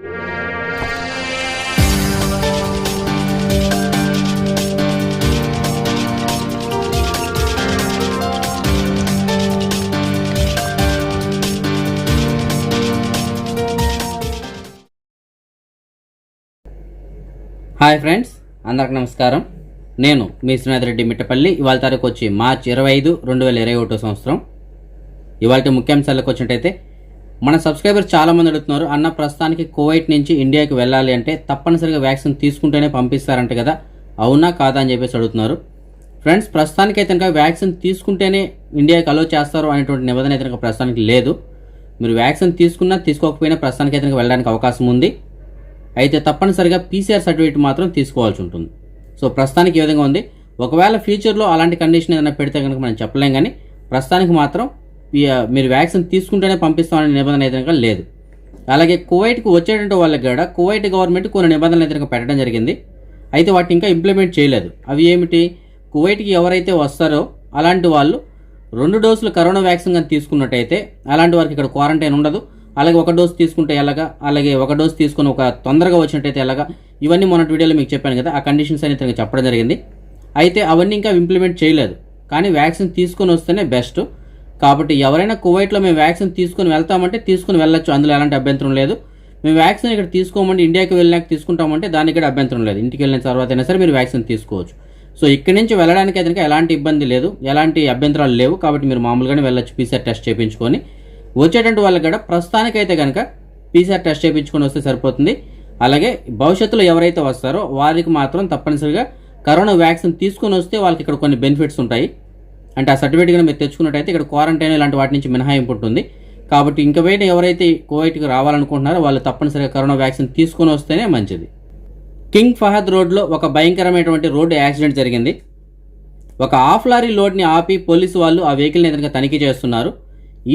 Hi friends, అందరికి నమస్కారం. నేను మీ శ్రీనాథ్ రెడ్డి మిట్టపల్లి. ఇవాళ తారీఖు వచ్చి మార్చి 25, 2021 సంవత్సరం. ఇవాళ ముఖ్యాంశాలకు వచ్చినట్టయితే మన సబ్స్క్రైబర్స్ చాలామంది అడుగుతున్నారు, అన్న ప్రస్తుతానికి కువైట్ నుంచి ఇండియాకి వెళ్ళాలి అంటే తప్పనిసరిగా వ్యాక్సిన్ తీసుకుంటేనే పంపిస్తారంట కదా, అవునా కాదా అని చెప్పేసి అడుగుతున్నారు. ఫ్రెండ్స్, ప్రస్తుతానికైతే కనుక వ్యాక్సిన్ తీసుకుంటేనే ఇండియాకి అలో చేస్తారు అనేటువంటి నిబంధన అయితే కనుక ప్రస్తుతానికి లేదు. మీరు వ్యాక్సిన్ తీసుకున్నా తీసుకోకపోయినా ప్రస్తుతానికైతే కనుక వెళ్ళడానికి అవకాశం ఉంది. అయితే తప్పనిసరిగా పీసీఆర్ సర్టిఫికేట్ మాత్రం తీసుకోవాల్సి ఉంటుంది. సో ప్రస్తుతానికి ఈ విధంగా ఉంది. ఒకవేళ ఫ్యూచర్లో అలాంటి కండిషన్ ఏదైనా పెడితే కనుక మనం చెప్పలేం, కానీ ప్రస్తుతానికి మాత్రం మీరు వ్యాక్సిన్ తీసుకుంటేనే పంపిస్తామనే నిబంధన అయితే కనుక లేదు. అలాగే కువైట్కి వచ్చేటువంటి వాళ్ళకి కూడా కువైట్ గవర్నమెంట్ కొన్ని నిబంధనలు అయితే కనుక పెట్టడం జరిగింది. అయితే వాటిని ఇంకా ఇంప్లిమెంట్ చేయలేదు. అవి ఏమిటి? కువైట్కి ఎవరైతే వస్తారో అలాంటి వాళ్ళు 2 డోసులు కరోనా వ్యాక్సిన్ కానీ తీసుకున్నట్టయితే అలాంటి వారికి ఇక్కడ క్వారంటైన్ ఉండదు. అలాగే 1 డోసు తీసుకుంటే ఎలాగా, అలాగే 1 డోసు తీసుకుని ఒక తొందరగా వచ్చినట్టయితే ఎలాగా, ఇవన్నీ మొన్నటి వీడియోలో మీకు చెప్పాను కదా, ఆ కండిషన్స్ అనేది చెప్పడం జరిగింది. అయితే అవన్నీ ఇంకా ఇంప్లిమెంట్ చేయలేదు. కానీ వ్యాక్సిన్ తీసుకొని వస్తేనే బెస్ట్. కాబట్టి ఎవరైనా కువైట్లో మేము వ్యాక్సిన్ తీసుకొని వెళ్తామంటే తీసుకుని వెళ్ళొచ్చు, అందులో ఎలాంటి అభ్యంతరం లేదు. మేము వ్యాక్సిన్ ఇక్కడ తీసుకోమంటే ఇండియాకి వెళ్ళినాక తీసుకుంటామంటే దానికి కూడా అభ్యంతరం లేదు. ఇంటికి వెళ్ళిన తర్వాత అయినా సరే మీరు వ్యాక్సిన్ తీసుకోవచ్చు. సో ఇక్కడి నుంచి వెళ్ళడానికి అయితే ఎలాంటి ఇబ్బంది లేదు, ఎలాంటి అభ్యంతరాలు లేవు. కాబట్టి మీరు మామూలుగానే వెళ్ళొచ్చు పీసీఆర్ టెస్ట్ చేయించుకొని. వచ్చేటువంటి వాళ్ళకి కూడా ప్రస్తుతానికైతే కనుక పీసీఆర్ టెస్ట్ చేయించుకొని వస్తే సరిపోతుంది. అలాగే భవిష్యత్తులో ఎవరైతే వస్తారో వారికి మాత్రం తప్పనిసరిగా కరోనా వ్యాక్సిన్ తీసుకొని వస్తే వాళ్ళకి ఇక్కడ కొన్ని బెనిఫిట్స్ ఉంటాయి. అంటే ఆ సర్టిఫికేట్ కనుక మీరు తెచ్చుకున్నట్టయితే ఇక్కడ క్వారంటైన్ ఇలాంటి వాటి నుంచి మినహాయింపు ఉంటుంది. కాబట్టి ఇంక బయట ఎవరైతే కువైట్కి రావాలనుకుంటున్నారో వాళ్ళు తప్పనిసరిగా కరోనా వ్యాక్సిన్ తీసుకొని వస్తేనే మంచిది. కింగ్ ఫహద్ రోడ్లో ఒక భయంకరమైనటువంటి రోడ్డు యాక్సిడెంట్ జరిగింది. ఒక హాఫ్ లారీ లోడ్ని ఆపి పోలీసు వాళ్ళు ఆ వెహికల్ని ఏదైనా తనిఖీ చేస్తున్నారు.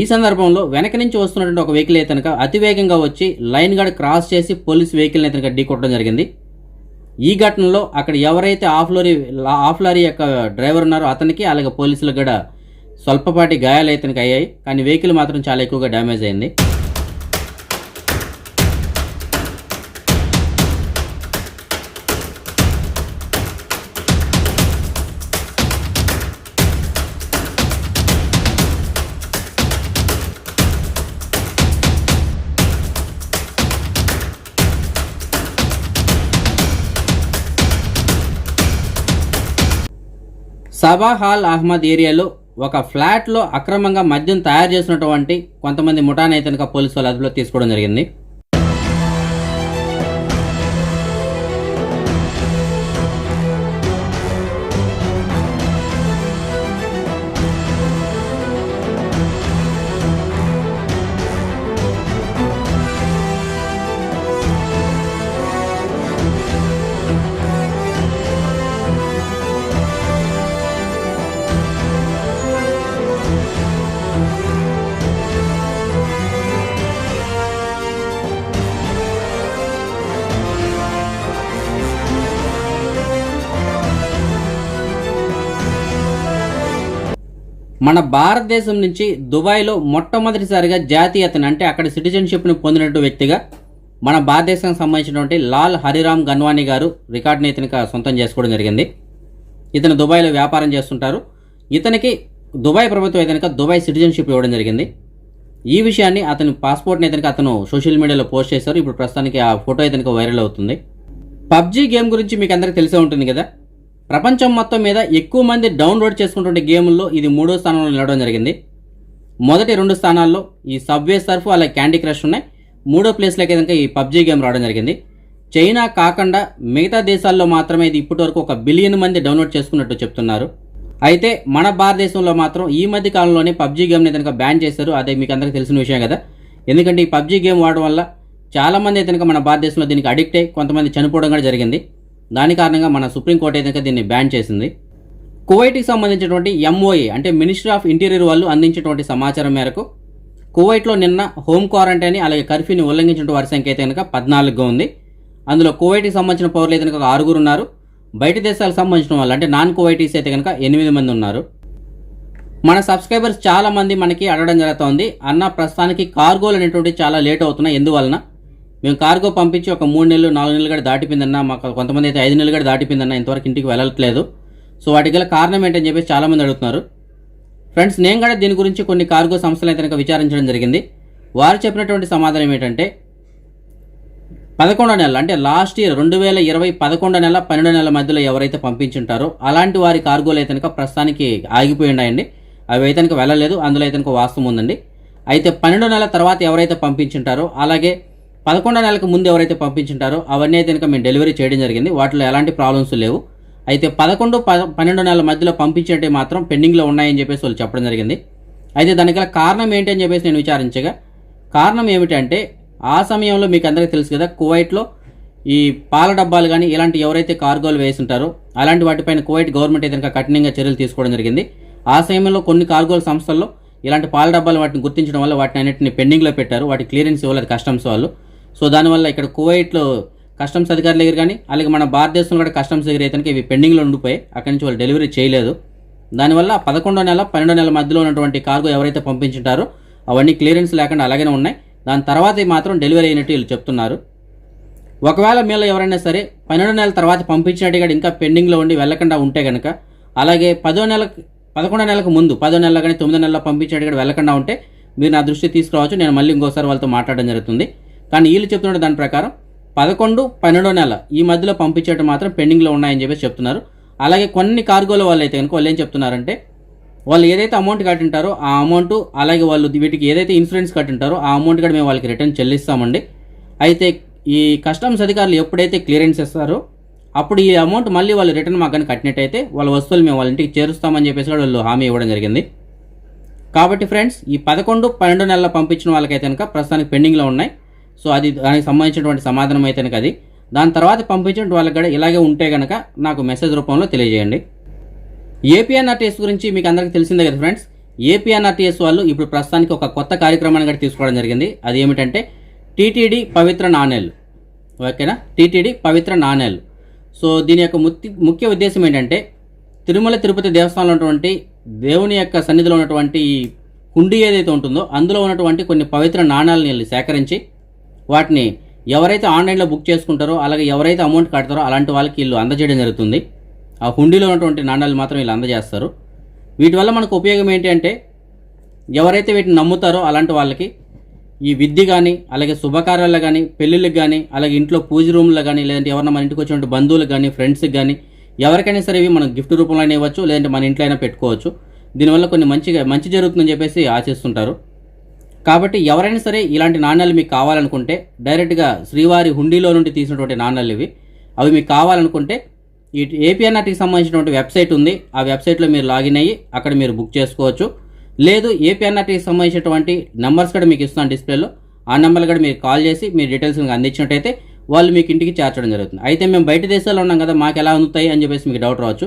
ఈ సందర్భంలో వెనక నుంచి వస్తున్నటువంటి ఒక వెహికల్ అయితే కనుక అతివేగంగా వచ్చి లైన్ గార్డ్ క్రాస్ చేసి పోలీస్ వెహికల్ని అయితే కనుక ఢీకొట్టడం జరిగింది. ఈ ఘటనలో అక్కడ ఎవరైతే హాఫ్ లారీ యొక్క డ్రైవర్ ఉన్నారో అతనికి, అలాగే పోలీసులకు కూడా స్వల్పపాటి గాయాలు అయితే కనుక అయ్యాయి. కానీ వెహికల్ మాత్రం చాలా ఎక్కువగా డ్యామేజ్ అయింది. సబాహ్ అల్ అహ్మద్ ఏరియాలో ఒక ఫ్లాట్లో అక్రమంగా మద్యం తయారు చేసినటువంటి కొంతమంది ముఠాను అయితే కనుక పోలీసు వాళ్ళు అదుపులో తీసుకోవడం జరిగింది. మన భారతదేశం నుంచి దుబాయ్లో మొట్టమొదటిసారిగా జాతీయతను అంటే అక్కడ సిటిజన్షిప్ని పొందినటువంటి వ్యక్తిగా మన భారతదేశానికి సంబంధించినటువంటి లాల్ హరిరామ్ గన్వానీ గారు రికార్డుని ఇతనికి సొంతం చేసుకోవడం జరిగింది. ఇతను దుబాయ్లో వ్యాపారం చేస్తుంటారు. ఇతనికి దుబాయ్ ప్రభుత్వం అయితే దుబాయ్ సిటిజన్షిప్ ఇవ్వడం జరిగింది. ఈ విషయాన్ని అతని పాస్పోర్ట్ని అతను సోషల్ మీడియాలో పోస్ట్ చేశారు. ఇప్పుడు ప్రస్తుతానికి ఆ ఫోటో ఇతనికి వైరల్ అవుతుంది. పబ్జీ గేమ్ గురించి మీకు అందరికీ తెలిసే ఉంటుంది కదా. ప్రపంచం మొత్తం మీద ఎక్కువ మంది డౌన్లోడ్ చేసుకుంటుండే గేముల్లో ఇది 3వ స్థానంలో నిలవడం జరిగింది. మొదటి 2 స్థానాల్లో ఈ సబ్వే సర్ఫ్ అలాగే క్యాండీ క్రష్ ఉన్నాయి. 3వ ప్లేస్లోకి కనుక ఈ పబ్జీ గేమ్ రావడం జరిగింది. చైనా కాకుండా మిగతా దేశాల్లో మాత్రమే ఇది ఇప్పటివరకు 1 బిలియన్ మంది డౌన్లోడ్ చేసుకున్నట్టు చెప్తున్నారు. అయితే మన భారతదేశంలో మాత్రం ఈ మధ్య కాలంలోనే పబ్జీ గేమ్ని కనుక బ్యాన్ చేశారు. అదే మీకు అందరికీ తెలిసిన విషయం కదా. ఎందుకంటే ఈ పబ్జీ గేమ్ వాడడం వల్ల చాలామంది అయితే మన భారతదేశంలో దీనికి అడిక్ట్ అయ్యి కొంతమంది చనిపోవడం కూడా జరిగింది. దాని కారణంగా మన సుప్రీంకోర్టు అయితే దీన్ని బ్యాన్ చేసింది. కువైట్కి సంబంధించినటువంటి ఎంఓఏ అంటే మినిస్ట్రీ ఆఫ్ ఇంటీరియర్ వాళ్ళు అందించినటువంటి సమాచారం మేరకు కువైట్లో నిన్న హోమ్ క్వారంటైన్ అలాగే కర్ఫ్యూని ఉల్లంఘించిన వారి సంఖ్య అయితే కనుక 14గా ఉంది. అందులో కువైట్కి సంబంధించిన పౌరులు అయితే కనుక 6 ఉన్నారు. బయట దేశాలకు సంబంధించిన వాళ్ళు అంటే నాన్ కువైటీస్ అయితే కనుక 8 మంది ఉన్నారు. మన సబ్స్క్రైబర్స్ చాలా మంది మనకి అడగడం జరుగుతోంది, అన్న ప్రస్తుతానికి కార్గోలు అనేటువంటి చాలా లేట్ అవుతున్నాయి, ఎందువలన మేము కార్గో పంపించి ఒక 3 నెలలు 4 నెలలు కూడా దాటిపోయిందన్న, మాకు కొంతమంది అయితే 5 నెలలు కూడా దాటిపోయిందన్న, ఇంతవరకు ఇంటికి వెళ్ళట్లేదు. సో వాటికి గల కారణం ఏంటని చెప్పేసి చాలామంది అడుగుతున్నారు. ఫ్రెండ్స్, నేను కూడా దీని గురించి కొన్ని కార్గో సంస్థలు అయితే కనుక విచారించడం జరిగింది. వారు చెప్పినటువంటి సమాధానం ఏంటంటే 11వ నెల అంటే లాస్ట్ ఇయర్ 2020 11వ నెల 12వ నెల మధ్యలో ఎవరైతే పంపించుంటారో అలాంటి వారి కార్గోలు అయితే కనుక ప్రస్తుతానికి ఆగిపోయి ఉన్నాయండి. అవి అయితే కనుక వెళ్ళలేదు. అందులో అయితే కనుక వాస్తవం ఉందండి. అయితే 12వ నెల తర్వాత ఎవరైతే పంపించుంటారో అలాగే 11వ నెలకు ముందు ఎవరైతే పంపించుంటారో అవన్నీ అయితే కనుక మేము డెలివరీ చేయడం జరిగింది. వాటిలో ఎలాంటి ప్రాబ్లమ్స్ లేవు. అయితే 11, 12 నెలల మధ్యలో పంపించేటే మాత్రం పెండింగ్లో ఉన్నాయని చెప్పేసి వాళ్ళు చెప్పడం జరిగింది. అయితే దానికి గల కారణం ఏంటి అని చెప్పేసి నేను విచారించగా కారణం ఏమిటంటే ఆ సమయంలో మీకు అందరికీ తెలుసు కదా, కువైట్లో ఈ పాల డబ్బాలు కానీ ఇలాంటి ఎవరైతే కార్గోలు వేసుంటారో అలాంటి వాటిపైన కువైట్ గవర్నమెంట్ అయితే కనుక కఠినంగా చర్యలు తీసుకోవడం జరిగింది. ఆ సమయంలో కొన్ని కార్గోల సంస్థల్లో ఇలాంటి పాల డబ్బాలు వాటిని గుర్తించడం వల్ల వాటిని అన్నింటిని పెండింగ్లో పెట్టారు. వాటి క్లియరెన్స్ ఇవ్వలేదు కస్టమ్స్ వాళ్ళు. సో దానివల్ల ఇక్కడ కువైట్లో కస్టమ్స్ అధికారుల దగ్గర కానీ అలాగే మన భారతదేశంలో కూడా కస్టమ్స్ దగ్గర అయితే ఇవి పెండింగ్లో ఉండిపోయి అక్కడి నుంచి వాళ్ళు డెలివరీ చేయలేదు. దానివల్ల 11వ నెల 12వ నెల మధ్యలో ఉన్నటువంటి కార్గో ఎవరైతే పంపించుంటారో అవన్నీ క్లియరెన్స్ లేకుండా అలాగే ఉన్నాయి. దాని తర్వాత మాత్రం డెలివరీ అయినట్టు వీళ్ళు చెప్తున్నారు. ఒకవేళ మీలో ఎవరైనా సరే 12వ నెల తర్వాత పంపించినట్టుగా ఇంకా పెండింగ్లో ఉండి వెళ్ళకుండా ఉంటే కనుక, అలాగే 11వ నెలకు ముందు 10వ నెలలో కానీ 9వ నెలలో పంపించినట్టుగా వెళ్ళకుండా ఉంటే మీరు నా దృష్టి తీసుకురావచ్చు. నేను మళ్ళీ ఇంకోసారి వాళ్ళతో మాట్లాడడం జరుగుతుంది. కానీ వీళ్ళు చెప్తున్న దాని ప్రకారం 11, 12వ నెల ఈ మధ్యలో పంపించేట మాత్రం పెండింగ్లో ఉన్నాయని చెప్పేసి చెప్తున్నారు. అలాగే కొన్ని కార్గోల వాళ్ళు అయితే కనుక వాళ్ళు ఏం చెప్తున్నారంటే వాళ్ళు ఏదైతే అమౌంట్ కట్టింటారో ఆ అమౌంట్, అలాగే వాళ్ళు వీటికి ఏదైతే ఇన్సూరెన్స్ కట్టింటారో ఆ అమౌంట్ కూడా మేము వాళ్ళకి రిటర్న్ చెల్లిస్తామండి. అయితే ఈ కస్టమ్స్ అధికారులు ఎప్పుడైతే క్లియరెన్స్ ఇస్తారో అప్పుడు ఈ అమౌంట్ మళ్ళీ వాళ్ళు రిటర్న్ మాకు కానీ కట్టినట్టయితే వాళ్ళ వస్తువులు మేము వాళ్ళ ఇంటికి చేరుస్తామని చెప్పేసి కూడా వాళ్ళు హామీ ఇవ్వడం జరిగింది. కాబట్టి ఫ్రెండ్స్, ఈ 11, 12 నెలల పంపించిన వాళ్ళకైతే కనుక ప్రస్తుతానికి పెండింగ్లో ఉన్నాయి. సో అది దానికి సంబంధించినటువంటి సమాధానం అయితే కనుక అది. దాని తర్వాత పంపించిన వాళ్ళకి కూడా ఇలాగే ఉంటే కనుక నాకు మెసేజ్ రూపంలో తెలియజేయండి. ఏపీఎన్ఆర్టీఎస్ గురించి మీకు అందరికీ తెలిసిందే కదా ఫ్రెండ్స్. ఏపీఎన్ఆర్టీఎస్ వాళ్ళు ఇప్పుడు ప్రస్తుతానికి ఒక కొత్త కార్యక్రమాన్ని కూడా తీసుకోవడం జరిగింది. అది ఏమిటంటే టీటీడీ పవిత్ర నాణేలు. ఓకేనా, టీటీడీ పవిత్ర నాణేలు. సో దీని యొక్క ముఖ్య ఉద్దేశం ఏంటంటే తిరుమల తిరుపతి దేవస్థానంలో ఉన్నటువంటి దేవుని యొక్క సన్నిధిలో ఉన్నటువంటి ఈ హుండీ ఏదైతే ఉంటుందో అందులో ఉన్నటువంటి కొన్ని పవిత్ర నాణాలను సేకరించి వాటిని ఎవరైతే ఆన్లైన్లో బుక్ చేసుకుంటారో అలాగే ఎవరైతే అమౌంట్ కడతారో అలాంటి వాళ్ళకి వీళ్ళు అందజేయడం జరుగుతుంది. ఆ హుండీలో ఉన్నటువంటి నాణాలు మాత్రం వీళ్ళు అందజేస్తారు. వీటి వల్ల మనకు ఉపయోగం ఏంటి అంటే ఎవరైతే వీటిని నమ్ముతారో అలాంటి వాళ్ళకి ఈ విద్య కానీ అలాగే శుభకార్యాలు కానీ పెళ్ళిళ్ళకి కానీ అలాగే ఇంట్లో పూజ రూమ్లో కానీ లేదంటే ఎవరైనా మన ఇంటికి వచ్చినటువంటి బంధువులకు కానీ ఫ్రెండ్స్కి కానీ ఎవరికైనా సరే ఇవి మనం గిఫ్ట్ రూపంలో అయినా ఇవ్వచ్చు, లేదంటే మన ఇంట్లో అయినా పెట్టుకోవచ్చు. దీనివల్ల కొన్ని మంచి జరుగుతుందని చెప్పేసి ఆశిస్తుంటారు. కాబట్టి ఎవరైనా సరే ఇలాంటి నాణ్యాలు మీకు కావాలనుకుంటే డైరెక్ట్గా శ్రీవారి హుండీలో నుండి తీసినటువంటి నాణ్యాలు అవి మీకు కావాలనుకుంటే ఈ ఏపీఎన్ఆర్టీకి సంబంధించినటువంటి వెబ్సైట్ ఉంది. ఆ వెబ్సైట్లో మీరు లాగిన్ అయ్యి అక్కడ మీరు బుక్ చేసుకోవచ్చు. లేదు ఏపీఎన్ఆర్టీకి సంబంధించినటువంటి నెంబర్స్ కూడా మీకు ఇస్తున్నాను డిస్ప్లేలో. ఆ నెంబర్లు కూడా మీరు కాల్ చేసి మీ డీటెయిల్స్ అందించినట్టయితే వాళ్ళు మీకు ఇంటికి చేర్చడం జరుగుతుంది. అయితే మేము బయట దేశాల్లో ఉన్నాం కదా, మాకు ఎలా అందుతాయి అని చెప్పేసి మీకు డౌట్ రావచ్చు.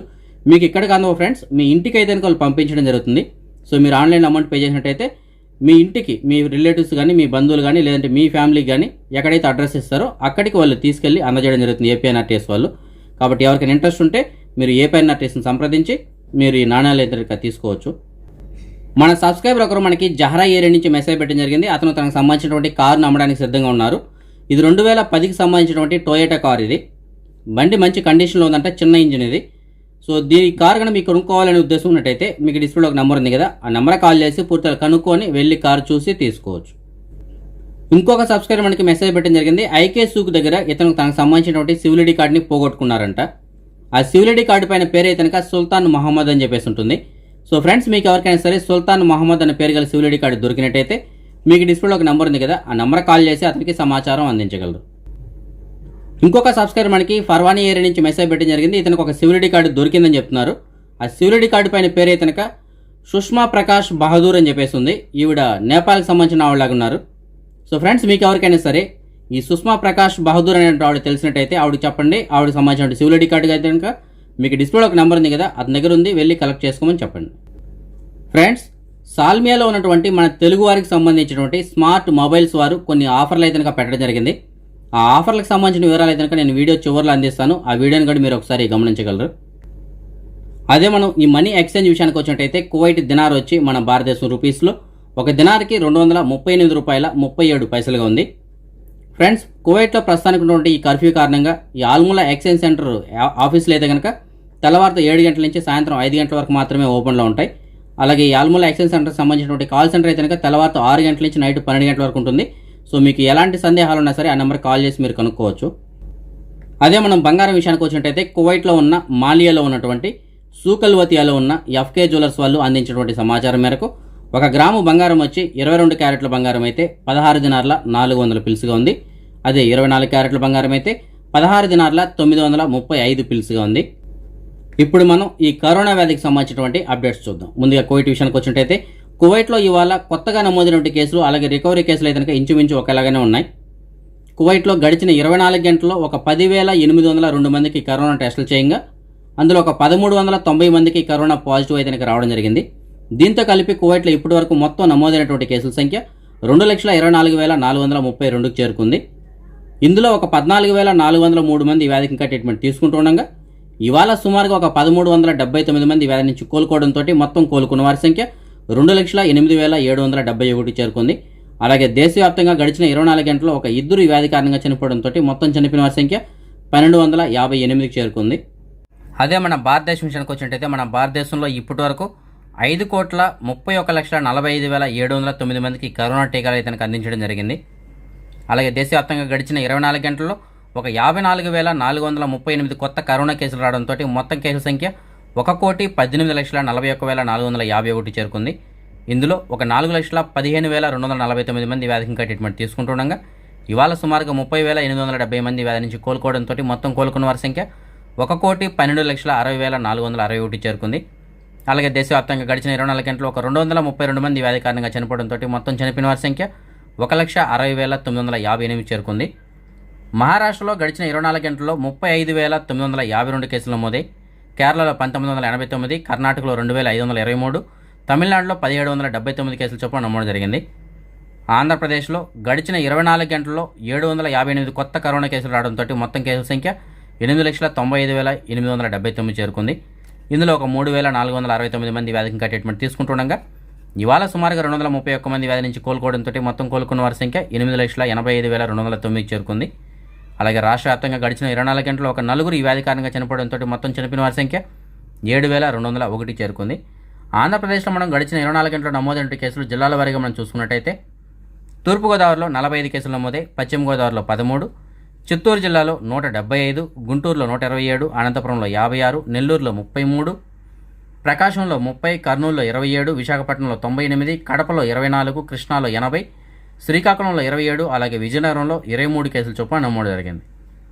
మీకు ఇక్కడికి అందవు ఫ్రెండ్స్, మీ ఇంటికి అయితే వాళ్ళు పంపించడం జరుగుతుంది. సో మీరు ఆన్లైన్ అమౌంట్ పే చేసినట్టయితే మీ ఇంటికి మీ రిలేటివ్స్ కానీ మీ బంధువులు కానీ లేదంటే మీ ఫ్యామిలీకి కానీ ఎక్కడైతే అడ్రస్ ఇస్తారో అక్కడికి వాళ్ళు తీసుకెళ్ళి అందజేయడం జరుగుతుంది ఏపీఎన్ఆర్టీఎస్ వాళ్ళు. కాబట్టి ఎవరికైనా ఇంట్రెస్ట్ ఉంటే మీరు ఏపీఎన్ఆర్టీఎస్ని సంప్రదించి మీరు ఈ నాణ్యాలు అయితే తీసుకోవచ్చు. మన సబ్స్క్రైబర్ ఒకరు మనకి జహరా ఏరియా నుంచి మెసేజ్ పెట్టడం జరిగింది. అతను తనకు సంబంధించినటువంటి కారును అమ్మడానికి సిద్ధంగా ఉన్నారు. ఇది 2010కి సంబంధించినటువంటి టొయోటా కార్. ఇది బండి మంచి కండిషన్లో ఉందంటే, చిన్న ఇంజిన్ ఇది. సో దీని కార్ కనుక మీకు కొనుక్కోవాలనే ఉద్దేశం ఉన్నట్టయితే మీకు డిస్ప్లేలో ఒక నెంబర్ ఉంది కదా, ఆ నెంబర్ కాల్ చేసి పూర్తిగా కనుక్కొని వెళ్ళి కారు చూసి తీసుకోవచ్చు. ఇంకొక సబ్స్క్రైబర్ మనకి మెసేజ్ పెట్టడం జరిగింది. ఐకే సూక్ దగ్గర ఇతను తనకు సంబంధించినటువంటి సివిల్ ఐడి కార్డుని పోగొట్టుకున్నారంట. ఆ సివిల్ ఐడి కార్డు పైన పేరు అయితే సుల్తాన్ మహమ్మద్ అని చెప్పేసి ఉంటుంది. సో ఫ్రెండ్స్, మీకు ఎవరికైనా సరే సుల్తాన్ మహమ్మద్ అనే పేరు గల సివిల్ ఐడి కార్డు దొరికినట్టయితే మీకు డిస్ప్లేలో ఒక నెంబర్ ఉంది కదా, ఆ నెంబర్ కాల్ చేసి అతనికి సమాచారం అందించగలరు. ఇంకొక సబ్స్క్రైబర్ మనకి ఫర్వానీ ఏరియా నుంచి మెసేజ్ పెట్టడం జరిగింది. ఇతనికి ఒక సివిల్ ఐడి కార్డు దొరికిందని చెప్తున్నారు. ఆ సివిల్ ఐడి కార్డు పైన పేరు అయితే సుష్మా ప్రకాష్ బహదూర్ అని చెప్పేసి ఉంది. ఈవిడ నేపాల్కి సంబంధించిన ఆవిడలాగా ఉన్నారు. సో ఫ్రెండ్స్, మీకు ఎవరికైనా సరే ఈ సుష్మా ప్రకాష్ బహదూర్ అనే ఆవిడ తెలిసినట్టయితే ఆవిడకి చెప్పండి. ఆవిడకి సంబంధించిన సివిల్ ఐడి కార్డు అయితే కనుక మీకు డిస్ప్లేలో ఒక నెంబర్ ఉంది కదా, అతని దగ్గర ఉంది, వెళ్ళి కలెక్ట్ చేసుకోమని చెప్పండి. ఫ్రెండ్స్, సాల్మియాలో ఉన్నటువంటి మన తెలుగు వారికి సంబంధించినటువంటి స్మార్ట్ మొబైల్స్ వారు కొన్ని ఆఫర్లు అయితే కనుక పెట్టడం జరిగింది. ఆ ఆఫర్లకు సంబంధించిన వివరాలు అయితే కనుక నేను వీడియో చివరిలో అందిస్తాను. ఆ వీడియోని కూడా మీరు ఒకసారి గమనించగలరు. అదే మనం ఈ మనీ ఎక్స్చేంజ్ విషయానికి వచ్చినట్టయితే కువైట్ దినార్ వచ్చి మన భారతదేశం రూపీస్లో ఒక దినార్కి 238 రూపాయల 37 పైసలుగా ఉంది. ఫ్రెండ్స్, కువైట్లో ప్రస్తుతానికి ఉన్నటువంటి ఈ కర్ఫ్యూ కారణంగా ఈ ఆల్ములా ఎక్స్చేంజ్ సెంటర్ ఆఫీసులు అయితే కనుక తెల్లవారితో 7 గంటల నుంచి సాయంత్రం 5 గంటల వరకు మాత్రమే ఓపెన్లో ఉంటాయి. అలాగే ఈ ఆల్ములా ఎక్స్చేంజ్ సెంటర్కి సంబంధించినటువంటి కాల్ సెంటర్ అయితే కనుక తెల్లవారితో 6 గంటల నుంచి నైట్ 12 గంటల వరకు ఉంటుంది. సో మీకు ఎలాంటి సందేహాలు ఉన్నా సరే ఆ నెంబర్కి కాల్ చేసి మీరు కనుక్కోవచ్చు. అదే మనం బంగారం విషయానికి వచ్చినట్టయితే కువైట్లో ఉన్న మాలియాలో ఉన్నటువంటి సూకల్వతియాలో ఉన్న ఎఫ్కే జ్యువెలర్స్ వాళ్ళు అందించినటువంటి సమాచారం మేరకు 1 గ్రాము బంగారం వచ్చి 22 క్యారెట్ల బంగారం అయితే 16 దినార్ల 400 పిల్స్గా ఉంది. అదే 24 క్యారెట్ల బంగారం అయితే 16 దినార్ల 935 పిల్స్గా ఉంది. ఇప్పుడు మనం ఈ కరోనా వ్యాధికి సంబంధించినటువంటి అప్డేట్స్ చూద్దాం. ముందుగా కువైట్ విషయానికి వచ్చినట్టయితే కువైట్లో ఇవాళ కొత్తగా నమోదైనటువంటి కేసులు అలాగే రికవరీ కేసులు అయితే కనుక ఇంచుమించు ఒకేలాగానే ఉన్నాయి. కువైట్లో గడిచిన 24 గంటల్లో ఒక 10,802 మందికి కరోనా టెస్టులు చేయంగా అందులో ఒక 1,390 మందికి కరోనా పాజిటివ్ అయితే కనుక రావడం జరిగింది. దీంతో కలిపి కువైట్లో ఇప్పటి వరకు మొత్తం నమోదైనటువంటి కేసుల సంఖ్య 2,24,432కి చేరుకుంది. ఇందులో ఒక 14,403 మంది ఈ వ్యాధికి ఇంకా ట్రీట్మెంట్ తీసుకుంటుండగా ఇవాళ సుమారుగా ఒక 1,379 మంది వ్యాధి నుంచి కోలుకోవడంతో మొత్తం కోలుకున్న వారి సంఖ్య 2,08,771 చేరుకుంది. అలాగే దేశవ్యాప్తంగా గడిచిన 24 గంటల్లో ఒక ఇద్దరు ఈ వ్యాధి కారణంగా చనిపోవడంతో మొత్తం చనిపోయిన వారి సంఖ్య 1,258కి చేరుకుంది. అదే మన భారతదేశం విషయానికి వచ్చినట్టయితే మన భారతదేశంలో ఇప్పటి వరకు 5,31,45,709 మందికి కరోనా టీకాలు అయితే అందించడం జరిగింది. అలాగే దేశవ్యాప్తంగా గడిచిన 24 గంటల్లో ఒక 54,438 కొత్త కరోనా కేసులు రావడంతో మొత్తం కేసుల సంఖ్య 1,18,41,451 చేరుకుంది. ఇందులో ఒక 4,15,249 మంది వ్యాధికి ఇంకా ట్రీట్మెంట్ తీసుకుంటుండగా ఇవాళ సుమారుగా 30,870 మంది వ్యాధి నుంచి కోలుకోవడంతో మొత్తం కోలుకున్న వారి సంఖ్య 1,12,60,461 చేరుకుంది. అలాగే దేశవ్యాప్తంగా గడిచిన 24 గంటల్లో ఒక 232 మంది వ్యాధి కారణంగా చనిపోవడంతో మొత్తం చనిపోయిన వారి సంఖ్య 1,60,958 చేరుకుంది. మహారాష్ట్రలో గడిచిన 24 గంటల్లో 35,952 కేసులు నమోదై కేరళలో 1,989, కర్ణాటకలో 2,523, తమిళనాడులో 1,779 కేసుల చొప్పున నమోదు జరిగింది. ఆంధ్రప్రదేశ్లో గడిచిన 24 గంటల్లో 758 కొత్త కరోనా కేసులు రావడంతో మొత్తం కేసుల సంఖ్య 8,95,879 చేరుకుంది. ఇందులో ఒక 3,469 మంది వ్యాధికి ఇంకా ట్రీట్మెంట్ తీసుకుంటుండగా ఇవాళ సుమారుగా 231 మంది వ్యాధి నుంచి కోలుకోవడంతో మొత్తం కోలుకున్న వారి సంఖ్య 8,85,209 చేరుకుంది. అలాగే రాష్ట్ర వ్యాప్తంగా గడిచిన 24 గంటల్లో ఒక నలుగురు ఈ వ్యాధి కారణంగా చనిపోవడంతో మొత్తం చనిపోయిన వారి సంఖ్య 7,201 చేరుకుంది. ఆంధ్రప్రదేశ్లో మనం గడిచిన 24 గంటల్లో నమోదైన కేసులు జిల్లాల వారీగా మనం చూసుకున్నట్టయితే తూర్పుగోదావరిలో 45 కేసులు నమోదై, పశ్చిమ గోదావరిలో 13, చిత్తూరు జిల్లాలో 175, గుంటూరులో 127, అనంతపురంలో 56, నెల్లూరులో 33, ప్రకాశంలో 30, కర్నూలులో 27, విశాఖపట్నంలో 98, కడపలో 24, కృష్ణాలో 80, శ్రీకాకుళంలో 27, అలాగే విజయనగరంలో 23 కేసులు చొప్పున నమోదు జరిగింది.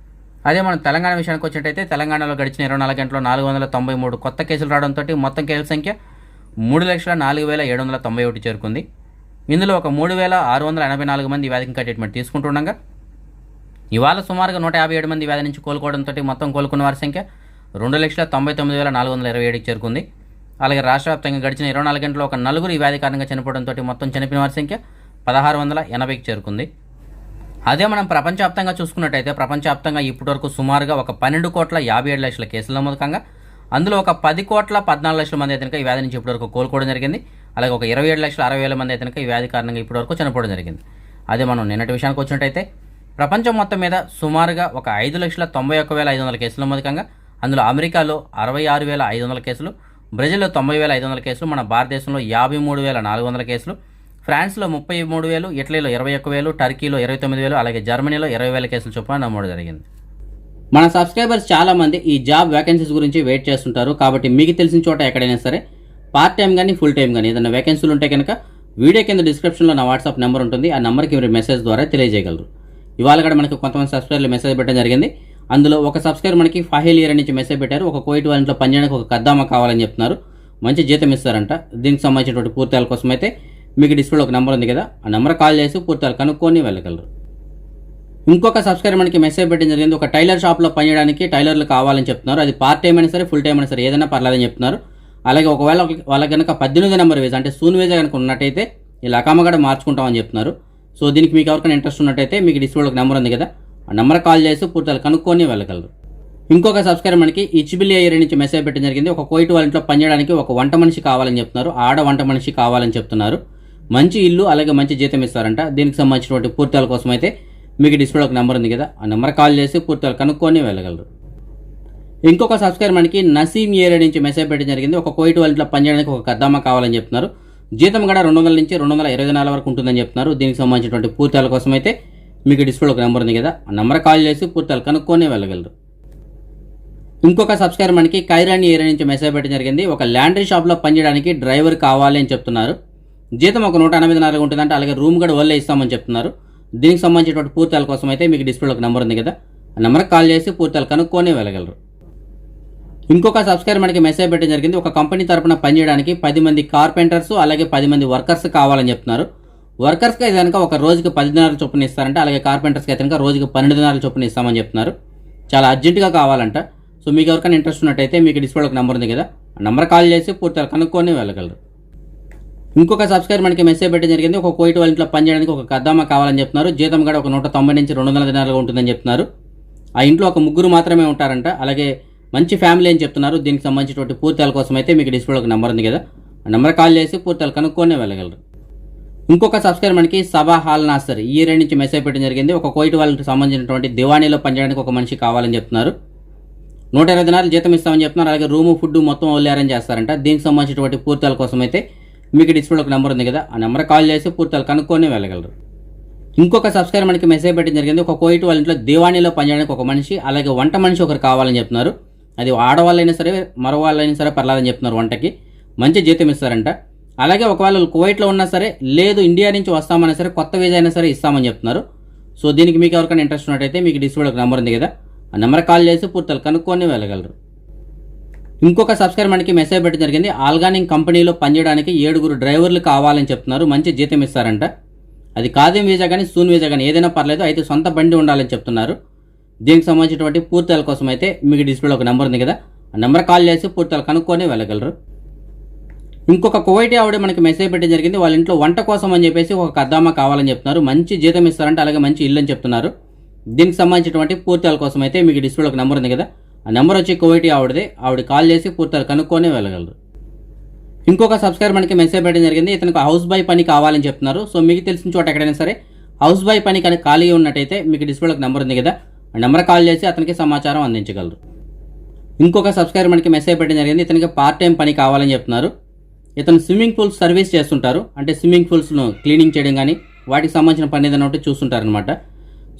అదే మనం తెలంగాణ విషయానికి వచ్చినట్టయితే తెలంగాణలో గడిచిన 24 గంటల్లో 493 కొత్త కేసులు రావడంతో మొత్తం కేసుల సంఖ్య 3,04,791 చేరుకుంది. ఇందులో ఒక 3,684 మంది వ్యాధికి ఇంకా ట్రీట్మెంట్ తీసుకుంటుండగా ఇవాళ సుమారుగా 157 మంది వ్యాధి నుంచి కోలుకోవడంతో మొత్తం కోలుకున్న వారి సంఖ్య 2,99,427 చేరుకుంది. అలాగే రాష్ట్ర వ్యాప్తంగా గడిచిన 24 గంటల్లో ఒక నలుగురు ఈ వ్యాధి కారణంగా చనిపోవడంతో మొత్తం చనిపోయిన వారి సంఖ్య 1,680 చేరుకుంది. అదే మనం ప్రపంచవ్యాప్తంగా చూసుకున్నట్టయితే ప్రపంచవ్యాప్తంగా ఇప్పటివరకు సుమారుగా ఒక 12,57,00,000 కేసులు నమోదు కాగా అందులో ఒక 10,14,00,000 మంది అయితే ఈ వ్యాధి నుంచి ఇప్పటివరకు కోలుకోవడం జరిగింది. అలాగే ఒక 27,60,000 మంది అయితే ఈ వ్యాధి కారణంగా ఇప్పటివరకు చనిపోవడం జరిగింది. అదే మనం నిన్నటి విషయానికి వచ్చినట్టయితే ప్రపంచం మొత్తం మీద సుమారుగా ఒక 5,91,500 కేసులు నమోదు కాగా అందులో అమెరికాలో 66,500 కేసులు, బ్రెజిల్లో 90,500 కేసులు, మన భారతదేశంలో 53,400 కేసులు, ఫ్రాన్స్లో 33,000, ఇటలీలో 21,000, టర్కీలో 29,000, అలాగే జర్మనీలో 20,000 కేసులు చొప్పున నమోదు జరిగింది. మన సబ్స్క్రైబర్స్ చాలామంది ఈ జాబ్ వేకెన్సీస్ గురించి వెయిట్ చేస్తుంటారు. కాబట్టి మీకు తెలిసిన చోట ఎక్కడైనా సరే పార్ట్ టైం కానీ ఫుల్ టైం కానీ ఏదైనా వేకెన్సీలు ఉంటే కనుక వీడియో కింద డిస్క్రిప్షన్లో నా వాట్సాప్ నెంబర్ ఉంటుంది. ఆ నెంబర్కి మీరు మెసేజ్ ద్వారా తెలియజేయగలరు. ఇవాళ కూడా మనకి కొంతమంది సబ్స్క్రైబర్లు మెసేజ్ పెట్టడం జరిగింది. అందులో ఒక సబ్స్క్రైబర్ మనకి ఫాహిలియర్ నుంచి మెసేజ్ పెట్టారు. ఒక కోయిట్ వాళ్ళ పనిచేయడానికి ఒక కద్దామా కావాలని చెప్తున్నారు. మంచి జీతం ఇస్తారంట. దీనికి సంబంధించినటువంటి పూర్తిల కోసం అయితే మీకు డిస్ప్లేలో ఒక నెంబర్ ఉంది కదా, ఆ నెంబర్ కాల్ చేసి పూర్తిగా కనుక్కొని వెళ్ళగలరు. ఇంకొక సబ్స్క్రైబర్ మనకి మెసేజ్ పెట్టడం జరిగింది. ఒక టైలర్ షాప్లో పనిచేయడానికి టైలర్లు కావాలని చెప్తున్నారు. అది పార్ట్ టైం అయినా సరే ఫుల్ టైం అయినా సరే ఏదైనా పర్లేదని చెప్తున్నారు. అలాగే ఒకవేళ వాళ్ళకి కనుక 18 నెంబర్ వీసా అంటే సూన్ వీసా కనుక ఉన్నట్టయితే ఇలా అకామా కూడా మార్చుకుంటామని చెప్తున్నారు. సో దీనికి మీకు ఎవరికైనా ఇంట్రెస్ట్ ఉన్నట్టయితే మీకు డిస్ప్లేలో ఒక నెంబర్ ఉంది కదా, ఆ నెంబర్ కాల్ చేసి పూర్తిగా కనుక్కొని వెళ్ళగలరు. ఇంకొక సబ్స్క్రైబర్ మనకి ఇచ్చిబిలి ఏరియా నుంచి మెసేజ్ పెట్టడం జరిగింది. ఒక కోయిట్ వాళ్ళ ఇంట్లో పనిచేయడానికి ఒక వంట మనిషి కావాలని చెప్తున్నారు. ఆడ వంట మనిషి కావాలని చెప్తున్నారు. మంచి ఇల్లు అలాగే మంచి జీతం ఇస్తారంట. దీనికి సంబంధించినటువంటి పూర్తిల కోసం అయితే మీకు డిస్ప్లేలో ఒక నెంబర్ ఉంది కదా, ఆ నెంబర్ కాల్ చేసి పూర్తిగా కనుక్కొని వెళ్ళగలరు. ఇంకొక సబ్స్క్రైబర్ మనకి నసీం ఏరియా నుంచి మెసేజ్ పెట్టడం జరిగింది. ఒక కోయిట్ వాళ్ళ ఇంట్లో పనిచేయడానికి ఒక కద్దామా కావాలని చెప్తున్నారు. జీతం కూడా 200 నుంచి 220 వరకు ఉంటుందని చెప్తున్నారు. దీనికి సంబంధించినటువంటి పూర్తిల కోసం అయితే మీకు డిస్ప్లేలో ఒక నెంబర్ ఉంది కదా, ఆ నెంబర్ కాల్ చేసి పూర్తిగా కనుక్కొని వెళ్ళగలరు. ఇంకొక సబ్స్క్రైబర్ మనకి కైరాని ఏరియా నుంచి మెసేజ్ పెట్టడం జరిగింది. ఒక ల్యాండ్రీ షాప్లో పనిచేయడానికి డ్రైవర్ కావాలి అని చెప్తున్నారు. జీతం ఒక 184 ఉంటుందంటే, అలాగే రూమ్ కూడా వాళ్ళే ఇస్తామని చెప్తున్నారు. దీనికి సంబంధించినటువంటి పూర్తిల కోసం అయితే మీకు డిస్ప్లేలో ఒక నెంబర్ ఉంది కదా, ఆ నెంబర్కి కాల్ చేసి పూర్తిగా కనుక్కొని వెళ్ళగలరు. ఇంకొక సబ్స్క్రైబర్ మనకి మెసేజ్ పెట్టడం జరిగింది. ఒక కంపెనీ తరపున పనిచేయడానికి 10 మంది కార్పెంటర్స్ అలాగే 10 మంది వర్కర్స్ కావాలని చెప్తున్నారు. వర్కర్స్కి అయితే కనుక ఒక రోజుకి 10 దినాలు చొప్పున ఇస్తారంట, అలాగే కార్పెంటర్స్కి అయితే కనుక రోజుకి 12 దినాలు చొప్పున ఇస్తామని చెప్తున్నారు. చాలా అర్జెంటుగా కావాలంట. సో మీకు ఎవరికైనా ఇంట్రెస్ట్ ఉన్నట్టయితే మీకు డిస్ప్లేలో ఒక నెంబర్ ఉంది కదా, ఆ నెంబర్ కాల్ చేసి పూర్తిగా కనుక్కొని వెళ్ళగలరు. ఇంకొక సబ్స్క్రైబర్ మనకి మెసేజ్ పెట్టడం జరిగింది. ఒక కోయిట్ వాళ్ళ ఇంట్లో పనిచేయడానికి ఒక కద్దామా కావాలని చెప్తున్నారు. జీతం కూడా ఒక 190 నుంచి 200 దినాలుగా ఉంటుందని చెప్తున్నారు. ఆ ఇంట్లో ఒక 3 మాత్రమే ఉంటారంట, అలాగే మంచి ఫ్యామిలీ అని చెప్తున్నారు. దీనికి సంబంధించినటువంటి పూర్తిల కోసం అయితే మీకు డిస్ప్లేలో ఒక నెంబర్ ఉంది కదా, ఆ నెంబర్ కాల్ చేసి పూర్తిగా కనుక్కొని వెళ్ళగలరు. ఇంకొక సబ్స్క్రైబర్ మనకి సబా హాల్ నాసర్ ఈ ఏరియా నుంచి మెసేజ్ పెట్టడం జరిగింది. ఒక కోయిట్ వాళ్ళకి సంబంధించినటువంటి దివాణిలో పనిచేయడానికి ఒక మనిషి కావాలని చెప్తున్నారు. 120 దినాలు జీతం ఇస్తామని చెప్తున్నారు, అలాగే రూము ఫుడ్ మొత్తం వాళ్ళు అరేంజ్ చేస్తారంట. దీనికి సంబంధించినటువంటి పూర్తిల కోసం అయితే మీకు డిస్ప్లేలో ఒక నెంబర్ ఉంది కదా, ఆ నెంబర్ కాల్ చేసి పూర్తిగా కనుక్కొని వెళ్ళగలరు. ఇంకొక సబ్స్క్రైబర్ మనకి మెసేజ్ పెట్టడం జరిగింది. ఒక కోయిట్ వాళ్ళ ఇంట్లో దివాణిలో పనిచేయడానికి ఒక మనిషి అలాగే వంట మనిషి ఒకరు కావాలని చెప్తున్నారు. అది ఆడవాళ్ళైనా సరే మరో వాళ్ళైనా సరే పర్లేదని చెప్తున్నారు. వంటకి మంచి జీతం ఇస్తారంట. అలాగే ఒకవేళ కువైట్లో ఉన్నా సరే, లేదు ఇండియా నుంచి వస్తామన్నా సరే, కొత్త వీజా అయినా సరే ఇస్తామని చెప్తున్నారు. సో దీనికి మీకు ఎవరికైనా ఇంట్రెస్ట్ ఉన్నట్టయితే మీకు డిస్ప్లేలో ఒక నెంబర్ ఉంది కదా, ఆ నెంబర్ కాల్ చేసి పూర్తిగా కనుక్కొని వెళ్ళగలరు. ఇంకొక సబ్స్క్రైబర్ మనకి మెసేజ్ పెట్టడం జరిగింది. ఆల్గానింగ్ కంపెనీలో పనిచేయడానికి 7 డ్రైవర్లు కావాలని చెప్తున్నారు. మంచి జీతం ఇస్తారంట. అది కాదేం వీజా కానీ సూన్ వీజా కానీ ఏదైనా పర్లేదు, అయితే సొంత బండి ఉండాలని చెప్తున్నారు. దీనికి సంబంధించినటువంటి పూర్తిల కోసం అయితే మీకు డిస్ప్లేలో ఒక నెంబర్ ఉంది కదా, ఆ నెంబర్ కాల్ చేసి పూర్తిగా కనుక్కొని వెళ్ళగలరు. ఇంకొక కువైటీ ఆవిడ మనకి మెసేజ్ పెట్టడం జరిగింది. వాళ్ళ ఇంట్లో వంట కోసం అని చెప్పేసి ఒక కద్దామా కావాలని చెప్తున్నారు. మంచి జీతం ఇస్తారంటే, అలాగే మంచి ఇల్లు అని చెప్తున్నారు. దీనికి సంబంధించినటువంటి పూర్తిల కోసం అయితే మీకు డిస్ప్లేలో ఒక నెంబర్ ఉంది కదా, ఆ నెంబర్ వచ్చి కువైటీ ఆవిడదే. ఆవిడ కాల్ చేసి పూర్తిగా కనుక్కొని వెళ్ళగలరు. ఇంకొక సబ్స్క్రైబర్ మనకి మెసేజ్ పెట్టడం జరిగింది. ఇతనికి హౌస్ బాయ్ పని కావాలని చెప్తున్నారు. సో మీకు తెలిసిన చోట ఎక్కడైనా సరే హౌస్ బాయ్ పని కానీ ఖాళీ ఉన్నట్టయితే మీకు డిస్ప్లేలో ఒక నెంబర్ ఉంది కదా, ఆ నెంబర్ కాల్ చేసి అతనికి సమాచారం అందించగలరు. ఇంకొక సబ్స్క్రైబర్ మనకి మెసేజ్ పెట్టడం జరిగింది. ఇతనికి పార్ట్ టైం పని కావాలని చెప్తున్నారు. ఇతను స్విమ్మింగ్ పూల్స్ సర్వీస్ చేస్తుంటారు. అంటే స్విమ్మింగ్ పూల్స్ను క్లీనింగ్ చేయడం కానీ వాటికి సంబంధించిన పని ఏదైనా ఉంటే చూస్తుంటారనమాట.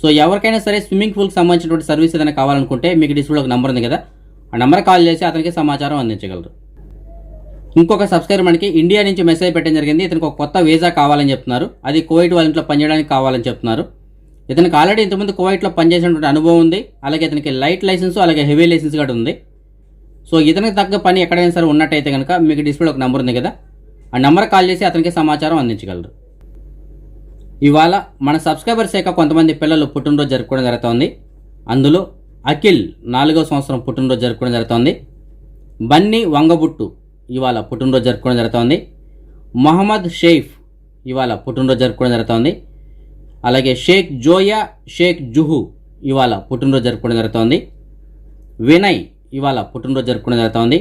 సో ఎవరికైనా సరే స్విమ్మింగ్ పూల్కి సంబంధించినటువంటి సర్వీస్ ఏదైనా కావాలనుకుంటే మీకు డిస్ప్లేలో ఒక నెంబర్ ఉంది కదా, ఆ నెంబర్ కాల్ చేసి అతనికి సమాచారం అందించగలరు. ఇంకొక సబ్స్క్రైబర్ మనకి ఇండియా నుంచి మెసేజ్ పెట్టడం జరిగింది. ఇతనికి ఒక కొత్త వీజా కావాలని చెప్తున్నారు. అది కువైట్ వాళ్ళ ఇంట్లో పనిచేయడానికి కావాలని చెప్తున్నారు. ఇతనికి ఆల్రెడీ ఇంతకుముందు కువైట్లో పనిచేసినటువంటి అనుభవం ఉంది. అలాగే ఇతనికి లైట్ లైసెన్స్ అలాగే హెవీ లైసెన్స్ కూడా ఉంది. సో ఇతనికి తగ్గ పని ఎక్కడైనా సరే ఉన్నట్టయితే కనుక మీకు డిస్ప్లేలో ఒక నెంబర్ ఉంది కదా, ఆ నెంబర్ కాల్ చేసి అతనికి సమాచారం అందించగలరు. ఇవాళ మన సబ్స్క్రైబర్స్ యొక్క కొంతమంది పిల్లలు పుట్టినరోజు జరుపుకోవడం జరుగుతోంది. అందులో అఖిల్ 4వ సంవత్సరం పుట్టినరోజు జరుపుకోవడం జరుగుతోంది. బన్నీ వంగబుట్టు ఇవాళ పుట్టినరోజు జరుపుకోవడం జరుగుతోంది. మొహమ్మద్ షెయిఫ్ ఇవాళ పుట్టినరోజు జరుపుకోవడం జరుగుతోంది. అలాగే షేక్ జోయా షేక్ జుహు ఇవాళ పుట్టినరోజు జరుపుకోవడం జరుగుతోంది. వినయ్ ఇవాళ పుట్టినరోజు జరుపుకోవడం జరుగుతోంది.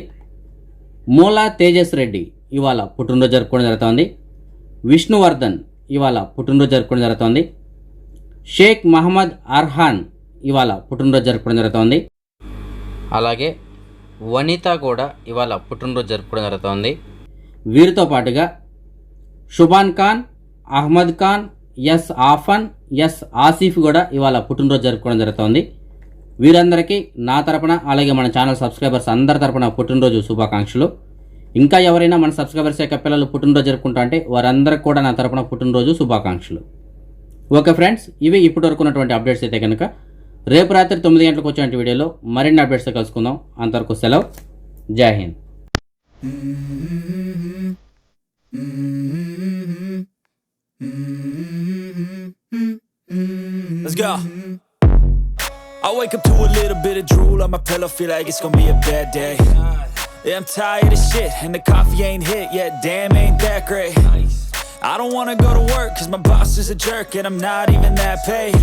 మూలా తేజస్ రెడ్డి ఇవాళ పుట్టినరోజు జరుపుకోవడం జరుగుతోంది. విష్ణువర్ధన్ ఇవాళ పుట్టినరోజు జరుపుకోవడం జరుగుతోంది. షేక్ మహమ్మద్ అర్హాన్ ఇవాళ పుట్టినరోజు జరుపుకోవడం జరుగుతోంది. అలాగే వనిత కూడా ఇవాళ పుట్టినరోజు జరుపుకోవడం జరుగుతోంది. వీరితో పాటుగా షుబాన్ ఖాన్, అహ్మద్ ఖాన్, ఎస్ ఆఫన్, ఎస్ ఆసిఫ్ కూడా ఇవాళ పుట్టినరోజు జరుపుకోవడం జరుగుతోంది. వీరందరికీ నా తరపున అలాగే మన ఛానల్ సబ్స్క్రైబర్స్ అందరి తరపున పుట్టినరోజు శుభాకాంక్షలు. ఇంకా ఎవరైనా మన సబ్స్క్రైబర్స్ యొక్క పిల్లలు పుట్టినరోజు జరుపుకుంటా అంటే వారందరికీ కూడా నా తరపున పుట్టినరోజు శుభాకాంక్షలు. ఓకే ఫ్రెండ్స్, ఇవి ఇప్పటి వరకు ఉన్నటువంటి అప్డేట్స్ అయితే కనుక రేపు రాత్రి 9 గంటలకు వచ్చే వీడియోలో మరిన్ని అప్డేట్స్తో కలుసుకుందాం. అంతవరకు సెలవు. జై Hind. Let's go. I wake up to a little bit of drool on my pillow, feel like it's gonna be a bad day. Yeah, I'm tired of shit and the coffee ain't hit yet, damn ain't that great. I don't wanna go to work cause my boss is a jerk and I'm not even that paid.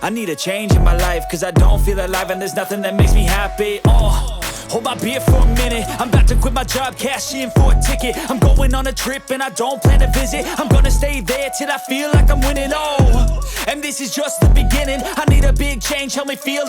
I need a change in my life cause I don't feel alive and there's nothing that makes me happy. Hold my beer for a minute. I'm about to quit my job, cash in for a ticket. I'm going on a trip and I don't plan to visit. I'm gonna stay there till I feel like I'm winning. Oh, and this is just the beginning. I need a big change, help me feel